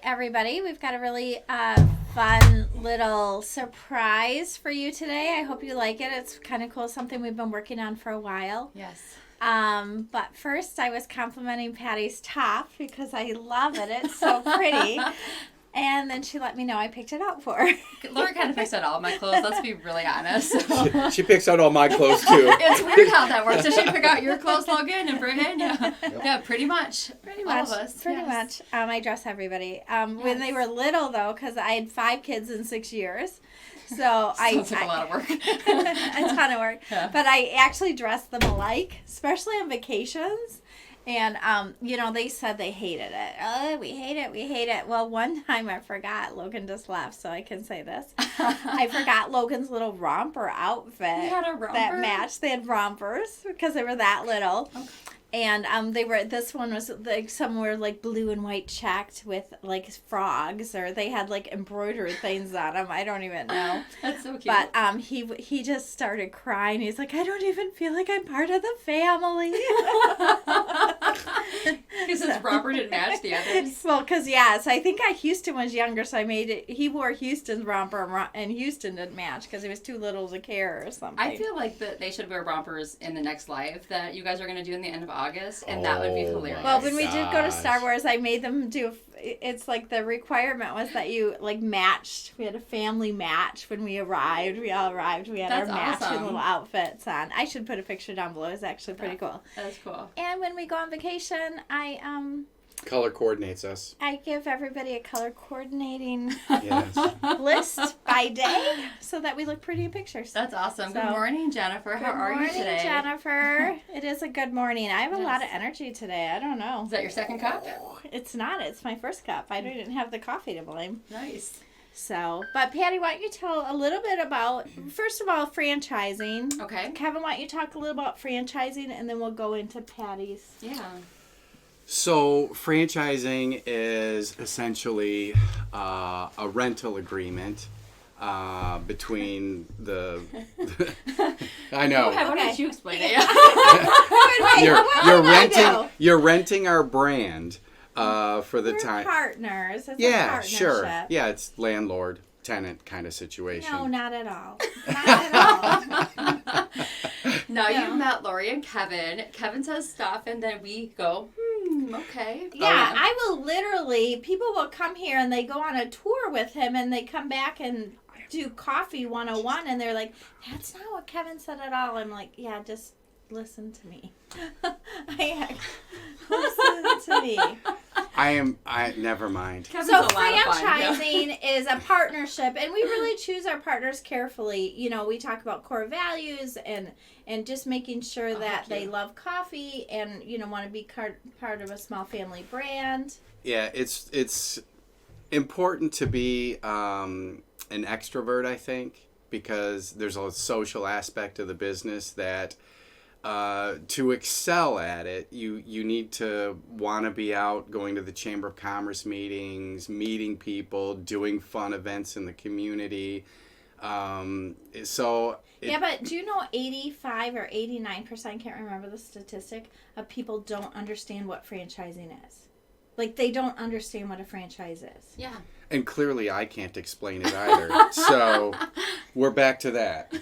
everybody. We've got a really fun little surprise for you today. I hope you like it. It's kind of cool, something we've been working on for a while. Yes. But first, I was complimenting Patty's top because I love it. It's so pretty. And then she let me know I picked it out for her. Laurie kind of picks out all of my clothes, let's be really honest. So. She picks out all my clothes, too. It's weird how that works. Does she pick out your clothes, Logan, and Brian? Yeah, yeah, pretty much. Pretty all much. of us. Pretty yes. much. I dress everybody. When they were little, though, because I had 5 kids in 6 years. So Sounds like a lot of work. A ton of work. Yeah. But I actually dressed them alike, especially on vacations. And, they said they hated it. Oh, we hate it. Well, one time I forgot. Logan just left, so I can say this. I forgot Logan's little romper outfit. He had a romper? That matched. They had rompers because they were that little. Okay. And this one was like some were like blue and white checked with like frogs, or they had like embroidered things on them. I don't even know. That's so cute. But he just started crying. He's like, I don't even feel like I'm part of the family. Because his romper didn't match the others. Well, because so I think Houston was younger, so I made it. He wore Houston's romper, and Houston didn't match because he was too little to care or something. I feel like that they should wear rompers in the next live that you guys are going to do in the end of August, and that would be hilarious. Well, when we did go to Star Wars, I made them do. It's like the requirement was that you like matched. We had a family match when we arrived. We all arrived. We had That's our matching awesome. little outfits on. I should put a picture down below. It's actually pretty cool. That's cool. And when we go on vacation, Color coordinates us. I give everybody a color coordinating Yes. list by day so that we look pretty in pictures. That's awesome. So, good morning, Jennifer. How are you today? Good morning, Jennifer. It is a good morning. I have a lot of energy today. I don't know. Is that your second cup? It's not. It's my first cup. I didn't have the coffee to blame. Nice. So, but Patty, why don't you tell a little bit about, first of all, franchising. Okay. Kevin, why don't you talk a little about franchising, and then we'll go into Patty's. Yeah. So franchising is essentially a rental agreement between the. I know. Why don't you explain it? You're renting our brand for the We're time. partners. It's a Yeah, partnership. sure. Yeah, it's landlord tenant kind of situation. No, not at all. Not at all. Now you've met Laurie and Kevin. Kevin says stuff, and then we go, okay. Yeah, I will literally, people will come here and they go on a tour with him and they come back and do Coffee 101 and they're like, that's not what Kevin said at all. I'm like, yeah, just listen to me. Listen to me. Never mind. Kevin's So a lot of fun, yeah. franchising is a partnership, and we really choose our partners carefully. You know, we talk about core values and just making sure that they love coffee and, want to be part of a small family brand. Yeah, it's important to be an extrovert, I think, because there's a social aspect of the business that to excel at it, you need to want to be out, going to the Chamber of Commerce meetings, meeting people, doing fun events in the community. But do you know 85 or 89%, I can't remember the statistic, of people don't understand what franchising is. Like, they don't understand what a franchise is. Yeah. And clearly I can't explain it either. So we're back to that.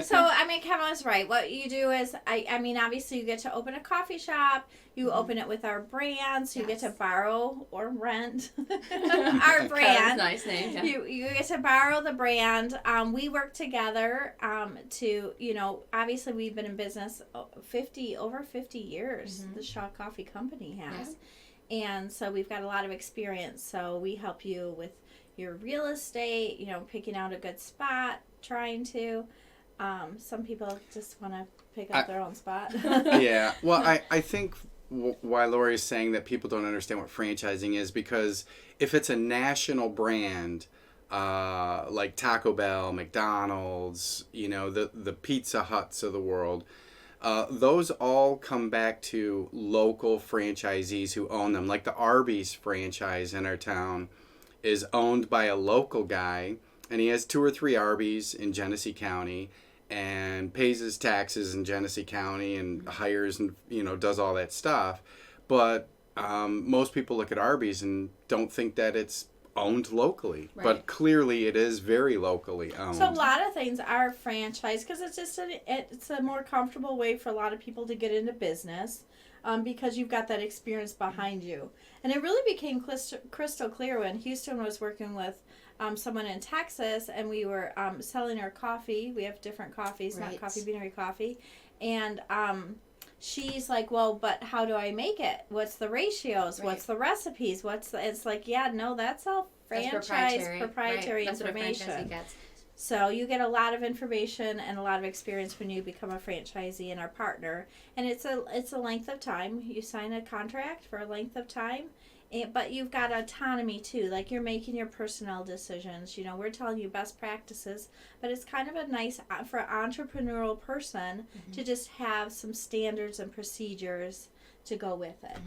So, Kevin was right. What you do is, obviously you get to open a coffee shop. You open it with our brand, so you get to borrow or rent our brand. Nice name, yeah. You get to borrow the brand. We work together to, obviously we've been in business over 50 years. Mm-hmm. The Shaw Coffee Company has. Yeah. And so we've got a lot of experience. So we help you with your real estate, picking out a good spot, trying to. Some people just want to pick up their own spot. Yeah. Well, I think why Laurie is saying that people don't understand what franchising is, because if it's a national brand, like Taco Bell, McDonald's, the Pizza Huts of the world, those all come back to local franchisees who own them. Like the Arby's franchise in our town is owned by a local guy, and he has 2 or 3 Arby's in Genesee County and pays his taxes in Genesee County and hires and, does all that stuff. But most people look at Arby's and don't think that it's owned locally, Right. but clearly it is very locally owned. So a lot of things are franchised because it's just it's a more comfortable way for a lot of people to get into business, because you've got that experience behind you. And it really became crystal clear when Houston was working with someone in Texas, and we were selling our coffee. We have different coffees, Right. not Coffee Beanery coffee, and she's like, well, but how do I make it? What's the ratios? Right. What's the recipes? It's like, yeah, no, that's all That's proprietary right. That's information. What a franchisee gets. So you get a lot of information and a lot of experience when you become a franchisee and our partner. And it's a length of time. You sign a contract for a length of time. But you've got autonomy too, like you're making your personnel decisions. You know, we're telling you best practices, but it's kind of a nice for an entrepreneurial person to just have some standards and procedures to go with it.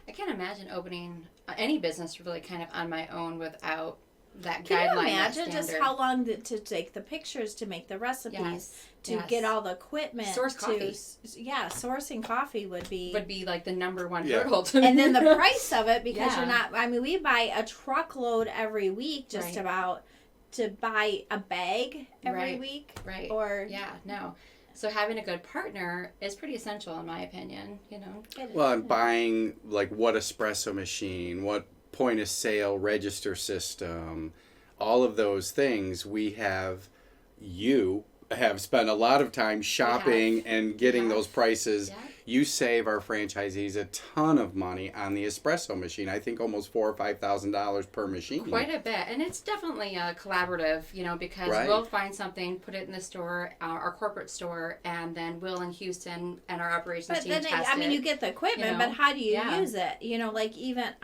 I can't imagine opening any business really kind of on my own without that Can guideline. you imagine that just standard. how long to take the pictures, to make the recipes, Yes. to Yes. get all the equipment, Source coffee. Sourcing coffee would be like the number one Yeah. hurdle to and then the price of it, because Yeah. you're not, I mean, we buy a truckload every week just Right. about to buy a bag every Right. week. Right. Or So having a good partner is pretty essential in my opinion, you know. Well, and buying, like, what espresso machine, what point of sale register system, all of those things, you have spent a lot of time shopping and getting those prices. Yeah. You save our franchisees a ton of money on the espresso machine. I think almost $4,000 or $5,000 per machine. Quite a bit. And it's definitely collaborative, you know, because Right. we'll find something, put it in the store, our corporate store, and then Will in Houston and our operations but team then test I mean, it. you get the equipment, you know? but how do you Yeah. use it? You know, like even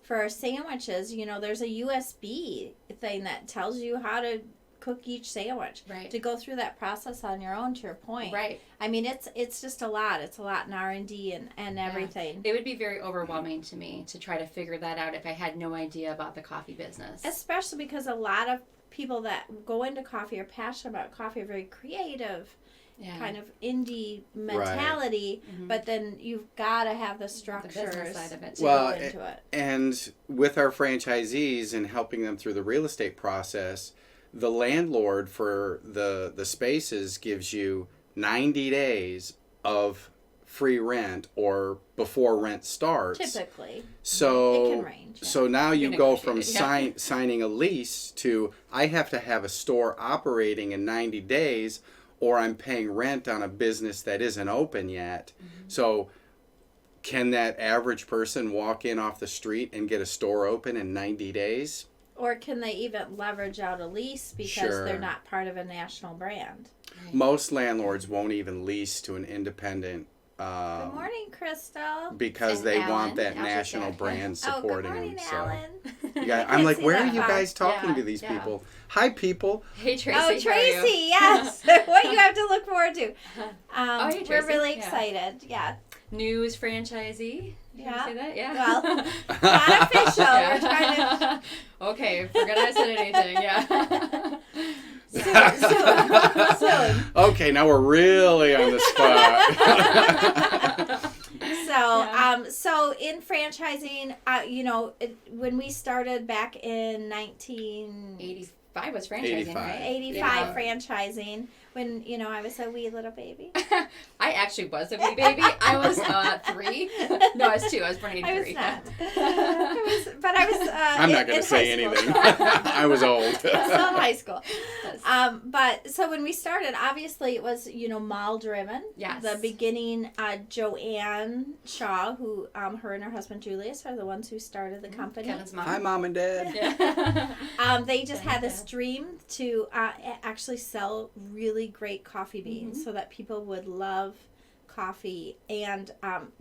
for our sandwiches, you know, there's a USB thing that tells you how to cook each sandwich. Right. To go through that process on your own, to your point. Right. I mean, it's just a lot. It's a lot in R&D and everything. It would be very overwhelming to me to try to figure that out if I had no idea about the coffee business. Especially because a lot of people that go into coffee are passionate about coffee, are very creative, kind of indie mentality, but then you've got to have the structures The business side of it too. to go into it. And with our franchisees and helping them through the real estate process, the landlord for the spaces gives you 90 days of free rent or before rent starts. Typically. So, It can range, yeah. so now you go from Renegotiated, signing a lease to I have to have a store operating in 90 days or I'm paying rent on a business that isn't open yet. So can that average person walk in off the street and get a store open in 90 days? Or can they even leverage out a lease because Sure. they're not part of a national brand? Most landlords won't even lease to an independent Good morning, Crystal. because And they Alan. want that Alan's national back. brand Oh, good supporting morning, them. So Alan. you guys, I'm can't like, see where that are you far. guys talking Yeah, to these yeah. people? Hi, people. Hey Tracy. Oh, how are you? Tracy, yes. What you have to look forward to. Hey, We're Tracy. really Yeah. excited. Yeah. News franchisee. Did Yeah. you say that? Yeah. Well, not official. We're trying to. Okay, forget I said anything. Yeah. Soon. Okay, now we're really on the spot. So in franchising, when we started back in 85 was franchising, 85. right? 85 Yeah. franchising, when I was a wee little baby. I actually was a wee baby. I was 3. No, I was 2. I was born in 83. I was not. I was. I'm not going to say anything. I was old. Still in high school. But so when we started, obviously it was, mall driven. Yes. The beginning, Joanne Shaw, who her and her husband Julius are the ones who started the company. Kevin's mom. Hi, Mom and Dad. Yeah. They just had this dream to actually sell really great coffee beans so that people would love coffee, and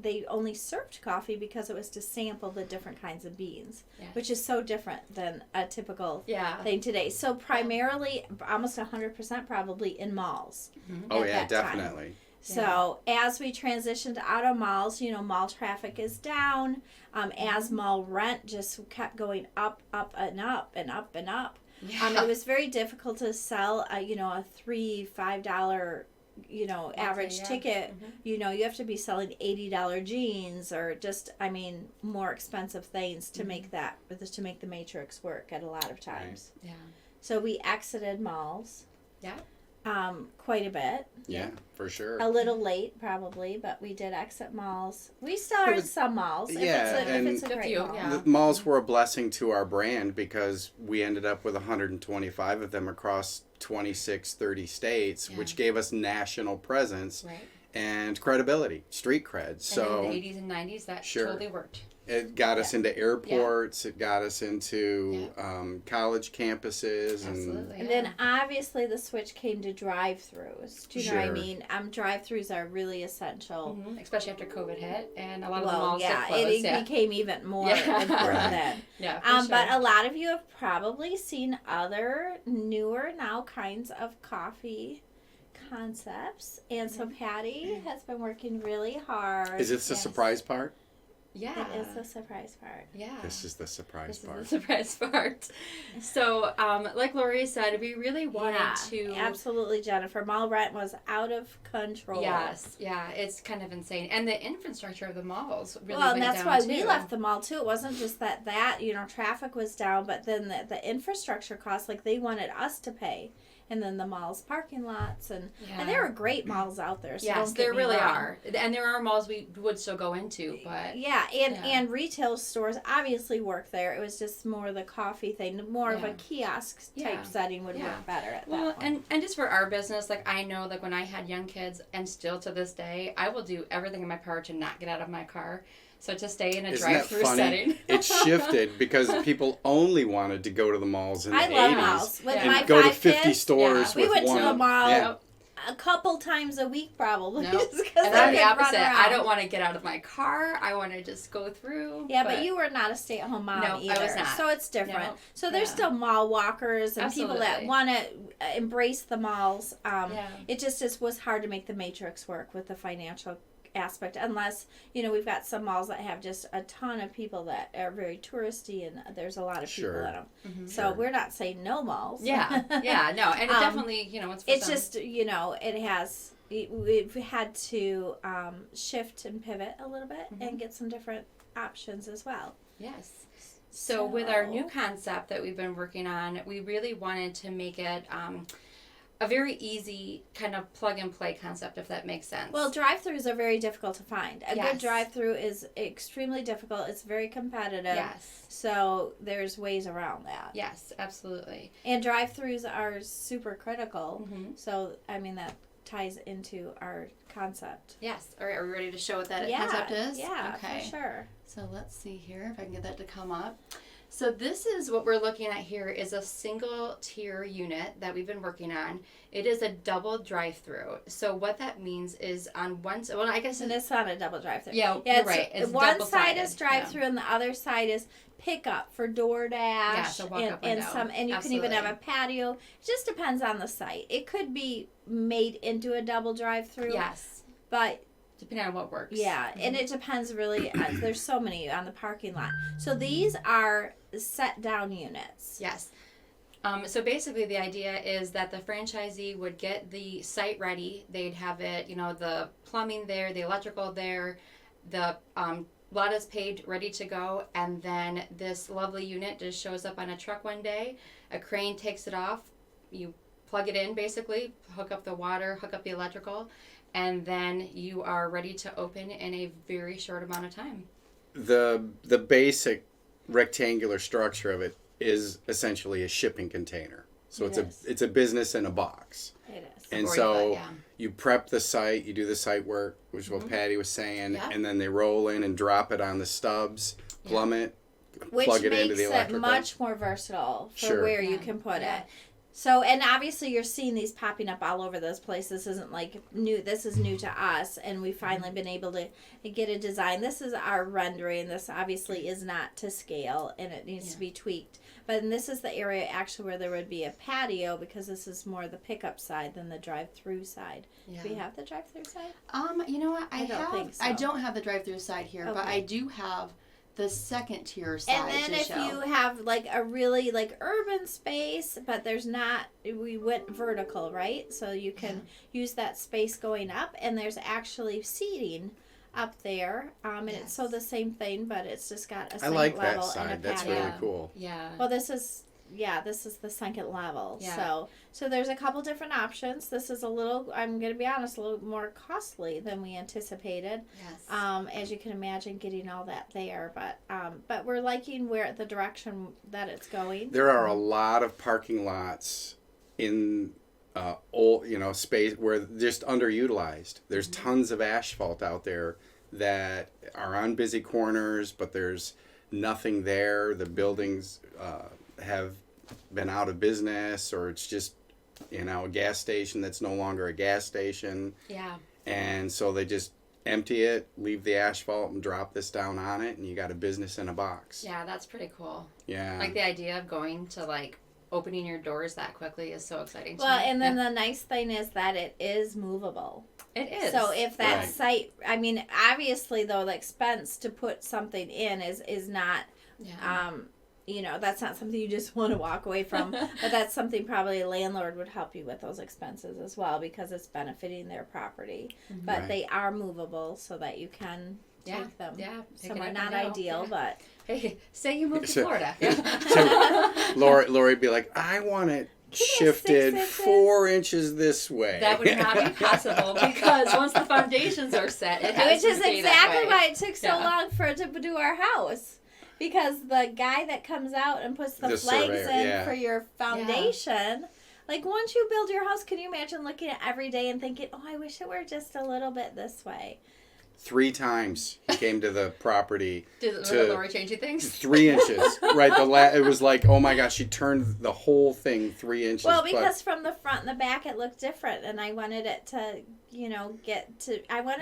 they only served coffee because it was to sample the different kinds of beans, which is so different than a typical thing today. So primarily, almost 100% probably in malls. Oh, at yeah, that time. definitely. So as we transitioned out of malls, mall traffic is down. As mall rent just kept going up, and up, and up, and up. Yeah. It was very difficult to sell, a $3-5 average ticket, you have to be selling $80 jeans or just, more expensive things to make the matrix work at a lot of times. Right. Yeah. So we exited malls. Yeah. Quite a bit. Yeah, for sure. A little late, probably, but we did exit malls. We still are in some malls. If it's a great mall. Yeah. The malls were a blessing to our brand because we ended up with 125 of them across 26, 30 states, which gave us national presence and credibility, street cred. So in the 80s and 90s, that totally worked. It got us into airports. It got us into college campuses. Absolutely. And then obviously the switch came to drive-thrus. Do you know what I mean? Drive-thrus are really essential. Mm-hmm. Especially after COVID hit and a lot of the malls got closed. It became even more important then. Yeah, for sure. But a lot of you have probably seen other newer now kinds of coffee concepts. And so Patty has been working really hard. Is this the surprise part? Yeah. It is the surprise part. Yeah. This is the surprise part. So, like Laurie said, we really wanted to... Absolutely, Jennifer. Mall rent was out of control. Yes. Yeah. It's kind of insane. And the infrastructure of the malls really went down, and that's why too. we left the mall, too. It wasn't just that traffic was down, but then the infrastructure costs, they wanted us to pay. And then the malls, parking lots, and there are great malls out there. So yes, there really are. And there are malls we would still go into, but... Yeah, and retail stores obviously work there. It was just more the coffee thing. More of a kiosk type setting would work better at that point. And just for our business, I know, when I had young kids, and still to this day, I will do everything in my power to not get out of my car. So to stay in a drive-through setting. It shifted because people only wanted to go to the malls in the 80s. I love malls. With my go to 5 50 kids, stores with we went one. to the mall a couple times a week probably. Nope. And I'm the opposite. I don't want to get out of my car. I want to just go through. Yeah, but you were not a stay-at-home mom either. I was not. So it's different. So there's still mall walkers and people that want to embrace the malls. It just was hard to make the matrix work with the financial aspect, unless we've got some malls that have just a ton of people that are very touristy and there's a lot of people in them. Mm-hmm. So we're not saying no malls. No, and it definitely it's just it has we've had to shift and pivot a little bit and get some different options as well. Yes. So with our new concept that we've been working on, we really wanted to make it a very easy kind of plug and play concept, if that makes sense. Well, drive-thrus are very difficult to find. A good drive-thru is extremely difficult. It's very competitive. Yes. So there's ways around that. Yes, absolutely. And drive-thrus are super critical. Mm-hmm. So, that ties into our concept. Yes. All right, are we ready to show what that concept is? Yeah, okay. For sure. So let's see here if I can get that to come up. So this is what we're looking at here is a single tier unit that we've been working on. It is a double drive-through. So what that means is on one side, I guess it's not a double drive-through. Yeah, you're right. It's one side is drive-through and the other side is pickup for DoorDash. Yeah, so walk up and you can even have a patio. It just depends on the site. It could be made into a double drive-through. Yes. But depending on what works. Yeah, and it depends really. There's so many on the parking lot. So these are set down units. Yes. So basically the idea is that the franchisee would get the site ready. They'd have it, the plumbing there, the electrical there, the lot is paved, ready to go, and then this lovely unit just shows up on a truck one day. A crane takes it off. You plug it in, basically, hook up the water, hook up the electrical, and then you are ready to open in a very short amount of time. The basic rectangular structure of it is essentially a shipping container. So it's a business in a box. It is. And so you prep the site, you do the site work, which is what Patty was saying, and then they roll in and drop it on the stubs, plumb it, plug it into the electrical. Which makes it much more versatile for where you can put it. So, and obviously you're seeing these popping up all over this place. This isn't new. This is new to us, and we've finally been able to get a design. This is our rendering. This obviously is not to scale, and it needs to be tweaked. But this is the area actually where there would be a patio, because this is more the pickup side than the drive-through side. Yeah. Do we have the drive-through side? You know what? I don't think so. I don't have the drive-through side here, but I do have the second tier side. And then if you have like a really like urban space, but there's not, we went vertical, right? So you can use that space going up, and there's actually seating up there. And it's so the same thing, but it's just got a second I like level that side. and a That's patio. really cool. Yeah. Well, this is the second level. Yeah. So there's a couple different options. This is a little, I'm going to be honest, a little more costly than we anticipated. Yes. As you can imagine, getting all that there, but we're liking the direction that it's going. There are a lot of parking lots in old, space where just underutilized. There's tons of asphalt out there that are on busy corners, but there's nothing there. The buildings have been out of business, or it's just a gas station that's no longer a gas station. Yeah. And so they just empty it, leave the asphalt, and drop this down on it, and you got a business in a box. Yeah, that's pretty cool. Yeah. Like the idea of going to like opening your doors that quickly is so exciting to Well, me. and then the nice thing is that it is movable. It is. So if that Right. site, I mean, obviously though, the expense to put something in is not, that's not something you just want to walk away from. But that's something probably a landlord would help you with those expenses as well, because it's benefiting their property. But Right. they are movable so that you can take them. Yeah. Somewhere not ideal, but Hey, say you moved to So- Florida. So Lori'd be like, I want it shifted 6 inches? 4 inches this way. That would not be possible because once the foundations are set, it has which to is stay exactly that way. why it took so Yeah. long for it to do our house. Because the guy that comes out and puts the The flags surveyor, in yeah. for your foundation, like once you build your house, can you imagine looking at every day and thinking, oh, I wish it were just a little bit this way? 3 times he came to the property. Did to Laurie change you things? 3 inches. Right. It was like, oh my gosh, she turned the whole thing 3 inches. Well, because from the front and the back it looked different, and I wanted it to,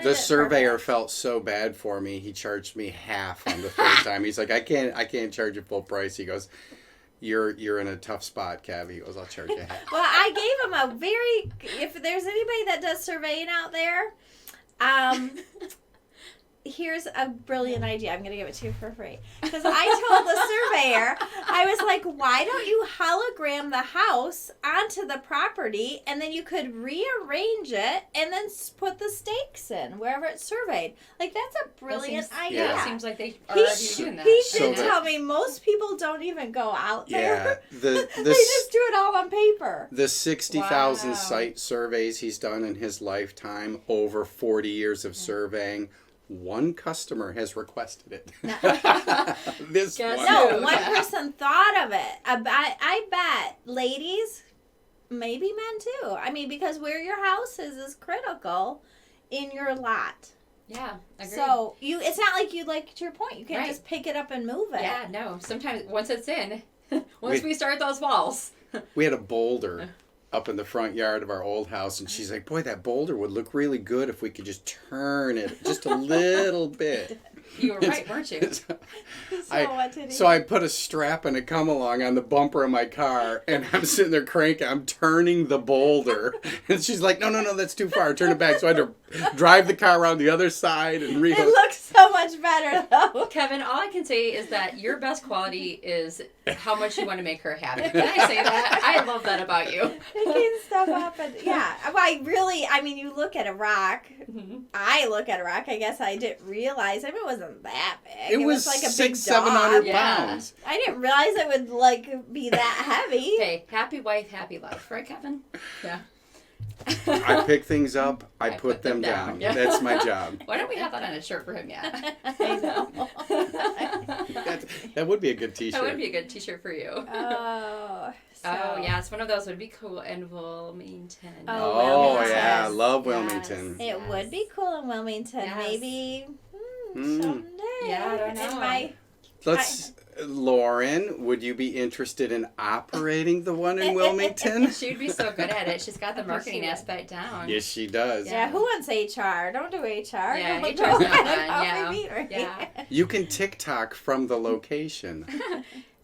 the surveyor felt so bad for me. He charged me half on the third time. He's like, I can't charge you full price. He goes, You're in a tough spot, Cav. He goes, I'll charge you half. Well, I gave him if there's anybody that does surveying out there, here's a brilliant idea. I'm going to give it to you for free. Because I told the surveyor, I was like, why don't you hologram the house onto the property, and then you could rearrange it and then put the stakes in wherever it's surveyed. Like, that's a brilliant idea. Yeah, it seems like they are already doing that. He So did tell me most people don't even go out there. Yeah. They just do it all on paper. The 60,000 Wow. site surveys he's done in his lifetime, over 40 years of surveying, one customer has requested it. This Guess one. No, one person thought of it. I bet ladies, maybe men too. I mean, because where your house is critical in your lot. Yeah, agreed. So it's not like to your point, you can't Right. just pick it up and move it. Yeah, no. Sometimes once it's in, once we start those walls. We had a boulder up in the front yard of our old house, and she's like, boy, that boulder would look really good if we could just turn it just a little bit. You were right, weren't you? So I put a strap and a come along on the bumper of my car, and I'm sitting there cranking. I'm turning the boulder, and she's like, no, that's too far. Turn it back. So I had to drive the car around the other side and it looks so much better though. Kevin, all I can say is that your best quality is how much you want to make her happy. Can I say that? I love that about you. Picking stuff up and you look at a rock. Mm-hmm. I look at a rock. I guess I didn't realize. It wasn't that big. it was like a 600, big 700 dog. Yeah. pounds. I didn't realize it would be that heavy. Hey, happy wife, happy life, right, Kevin? Yeah. I pick things up. I put them down. Yeah. That's my job. Why don't we have that on a shirt for him yet? I know. That would be a good T-shirt. That would be a good T-shirt for you. Oh. Oh, yeah, it's one of those would be cool in Wilmington. Oh, Wilmington. yeah, I love Yes. Wilmington. It would be cool in Wilmington. Yes. Maybe Mm. someday. Yeah, I don't know. Lauren, would you be interested in operating the one in Wilmington? She would be so good at it. She's got the marketing would. aspect down. Yes, she does. Yeah, who wants HR? Don't do HR. Yeah, Don't HR's do not it. fun, Coffee yeah. Beanery. Yeah. You can TikTok from the location.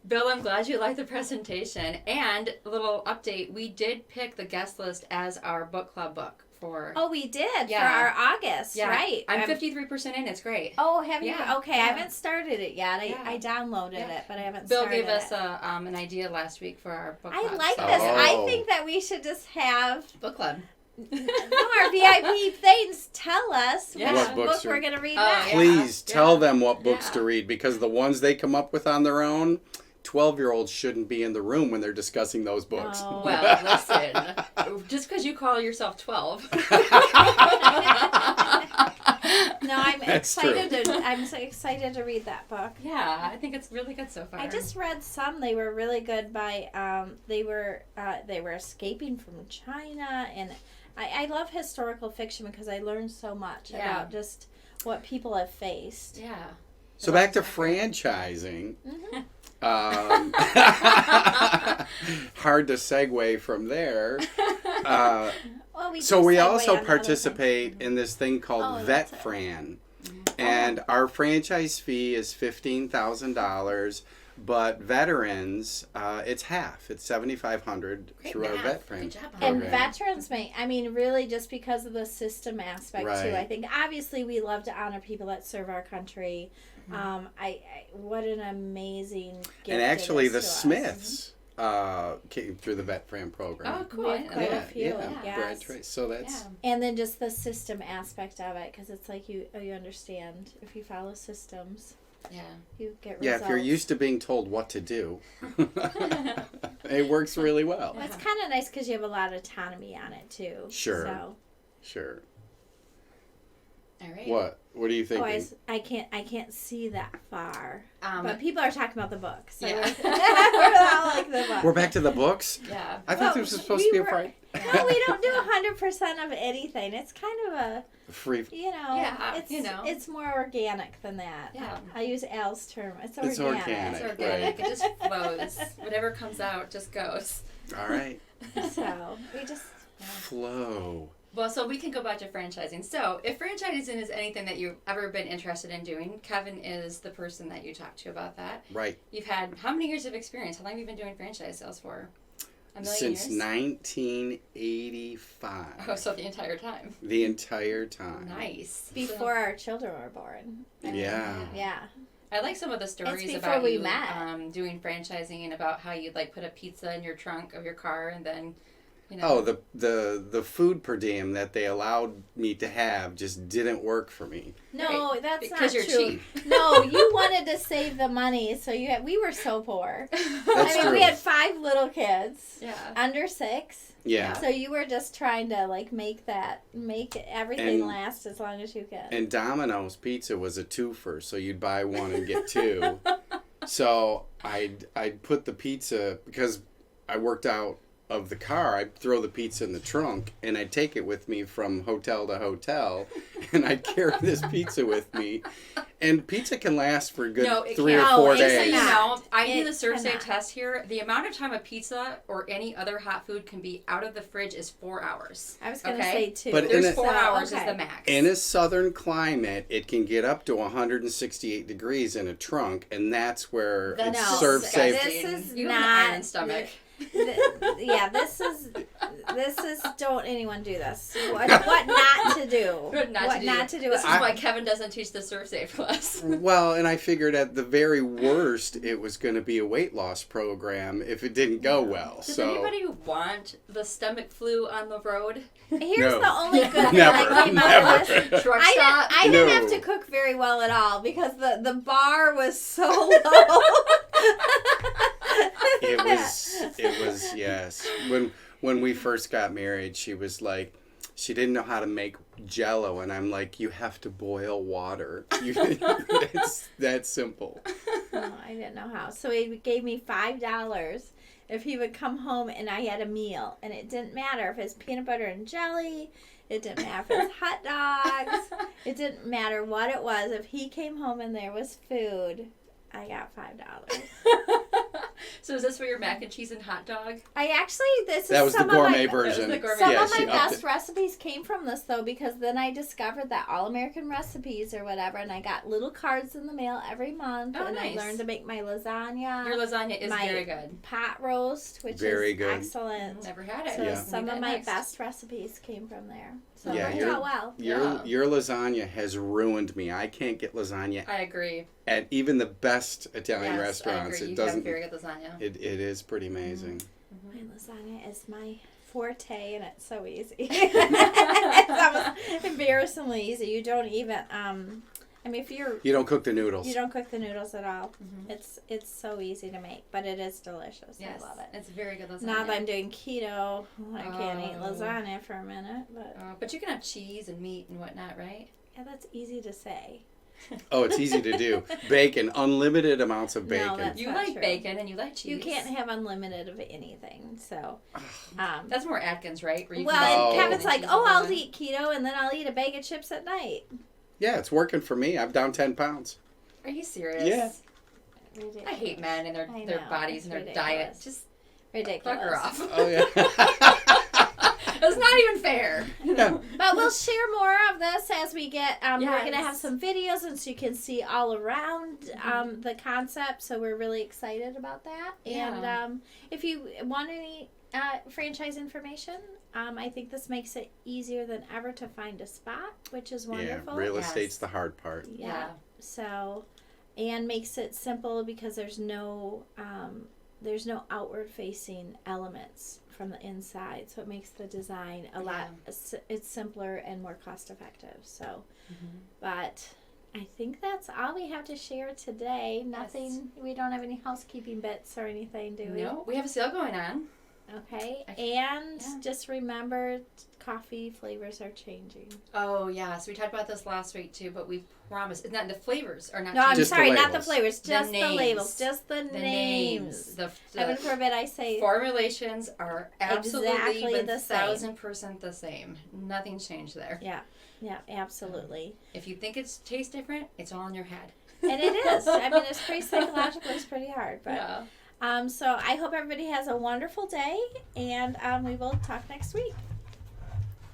Bill, I'm glad you liked the presentation. And a little update, we did pick the guest list as our book club book for. Oh, we did Yeah. for our August, Yeah. right? I'm 53% in. It's great. Oh, have you? Yeah. Okay, I haven't started it yet. Yeah. I downloaded Yeah. it, but I haven't Bill started gave us it. an idea last week for our book I club. like so- this. I Oh. think that we should just have Book club. our VIP things tell us Yeah. which What book books we're are- going to read Oh, next. yeah. Please tell Yeah. them what books Yeah. to read, because the ones they come up with on their own, 12-year-olds shouldn't be in the room when they're discussing those books. Oh. Well, listen. Just because you call yourself 12. No, I'm That's excited to. I'm so excited to read that book. Yeah, I think it's really good so far. I just read some. They were really good. They were escaping from China, and I love historical fiction because I learned so much Yeah. about just what people have faced. Yeah. So back to franchising. Mhm. Hard to segue from there. Well, we So do we segue also on the other participate thing. in this thing called Oh, that's it. VetFran. And our franchise fee is $15,000, but veterans, it's half. It's $7,500 Great through our math. VetFran Good job, Hannah. And program. veterans really just because of the system aspect too. Right. I think obviously we love to honor people that serve our country. I what an amazing gift And it actually, is the to us. Smiths came through the VetFran program. Oh, cool. We I have didn't know quite a that. few, yeah. Brad yes. Trace. So that's Yeah. And then just the system aspect of it, because it's like you understand if you follow systems, Yeah. you get yeah. results. If you're used to being told what to do, it works really well. Well, it's kind of nice because you have a lot of autonomy on it too. Sure. So, Sure. All right. What? What are you oh, thinking? I can't see that far. Um, But people are talking about the book, so Yeah. we're all like the book. We're back to the books. Yeah. I thought Well, this was supposed we to be a were- Friday. No, we don't do 100% of anything. It's kind of a, Free. Yeah, it's more organic than that. Yeah. I use Al's term. It's It's organic. organic. It's organic. It just flows. Whatever comes out just goes. All right. So we just Flow. Well, so we can go back to franchising. So, if franchising is anything that you've ever been interested in doing, Kevin is the person that you talk to about that. Right. You've had how many years of experience? How long have you been doing franchise sales for? A million Since years? 1985. Oh, so the entire time. The entire time. Nice. before our children were born. Yeah. Yeah. I like some of the stories before about we you met. Doing franchising and about how you'd like put a pizza in your trunk of your car and then, you know. Oh, the food per diem that they allowed me to have just didn't work for me. No, Right. that's Because not you're true. cheap. No, you wanted to save the money, so we were so poor. That's I mean, true. we had 5 little kids, Yeah. under 6. Yeah. So you were just trying to like make everything And- last as long as you could. And Domino's Pizza was a twofer, so you'd buy one and get two. So I'd put the pizza, because I worked out of the car, I'd throw the pizza in the trunk and I'd take it with me from hotel to hotel, and I'd carry this pizza with me. And pizza can last for a good No, it 3 or can't. 4 No, Just so days. you know, I do It the Cersei cannot. test here. The amount of time a pizza or any other hot food can be out of the fridge is 4 hours. I was going to Okay. say 2. But in There's a- 4 hours okay. is the max. In a southern climate, it can get up to 168 degrees in a trunk, and that's where That's it's No, served disgusting. safe. This is you have not- an iron stomach. Yeah, this is don't anyone do this. What not to do. What not to do. This is I- why Kevin doesn't teach the Cersei class. Well, and I figured at the very worst, it was going to be a weight loss program if it didn't go well. Does So anybody want the stomach flu on the road? Here's No. the only good thing Never, that came out of this. never. Truck I stop? didn't No. have to cook very well at all because the bar was so low. It was yes. When we first got married, she was like, she didn't know how to make Jello, and I'm like, you have to boil water. It's that simple. No, I didn't know how. So he gave me $5 if he would come home and I had a meal. And it didn't matter if it's peanut butter and jelly. It didn't matter if it was hot dogs. It didn't matter what it was. If he came home and there was food, I got $5. So is this for your mac and cheese and hot dog? That was the gourmet version. Some Yeah, of my she upped best it. recipes came from this, though, because then I discovered that All-American Recipes or whatever, and I got little cards in the mail every month, Oh, and nice. I learned to make my lasagna. Your lasagna is my very good. pot roast, which Very is good. excellent. Never had it. So Yeah. some Need of that my next. best recipes came from there. So Yeah, it worked you're- out well. Your lasagna has ruined me. I can't get lasagna I agree. at even the best Italian Yes, restaurants. I agree. It You doesn't. have very good lasagna. It is pretty amazing. My lasagna is my forte, and it's so easy. It's almost embarrassingly easy. You don't even, if You don't cook the noodles. you don't cook the noodles at all. Mm-hmm. It's so easy to make, but it is delicious. Yes, I love it. it's very good lasagna. Now that I'm doing keto, I can't eat Oh. lasagna for a minute, But you can have cheese and meat and whatnot, right? yeah, that's easy to say. Oh, it's easy to do. Bacon, unlimited amounts of No, bacon. that's You not like true. bacon and you like cheese. You can't have unlimited of anything, so. That's more Atkins, right? Where you Well, can Oh. and Kevin's and like, cheese oh, and I'll all that. eat keto, and then I'll eat a bag of chips at night. Yeah, it's working for me. I'm down 10 pounds. Are you serious? Yeah. Ridiculous. I hate men and their I their know, bodies it's and their ridiculous. diet. Just Ridiculous. fuck her off. Oh, yeah. That's not even fair. Yeah. But we'll share more of this as we get. We're Yes. going to have some videos, and so you can see all around the concept. So we're really excited about that. Yeah. And if you want any franchise information, I think this makes it easier than ever to find a spot, which is Yeah, wonderful. real Yes. estate's the hard part. Yeah. So, and makes it simple because there's no outward facing elements from the inside, so it makes the design a lot. It's simpler and more cost effective. So, but I think that's all we have to share today. Nothing. We don't have any housekeeping bits or anything, do we? No, we have a sale going on. Okay. And Yeah. just remember, coffee flavors are changing. Oh yeah, so we talked about this last week too, but we promised. It's not the flavors are not. No, I'm changing. Just the sorry, not the labels. flavors, The just the names. labels, just the The names. The Heaven forbid I say formulations are absolutely Exactly the same. 1,000% the same. Nothing's changed there. Yeah, absolutely. If you think it's tastes different, it's all in your head. And it is. I mean, it's pretty psychological. It's pretty hard. But Yeah. so I hope everybody has a wonderful day, and we will talk next week.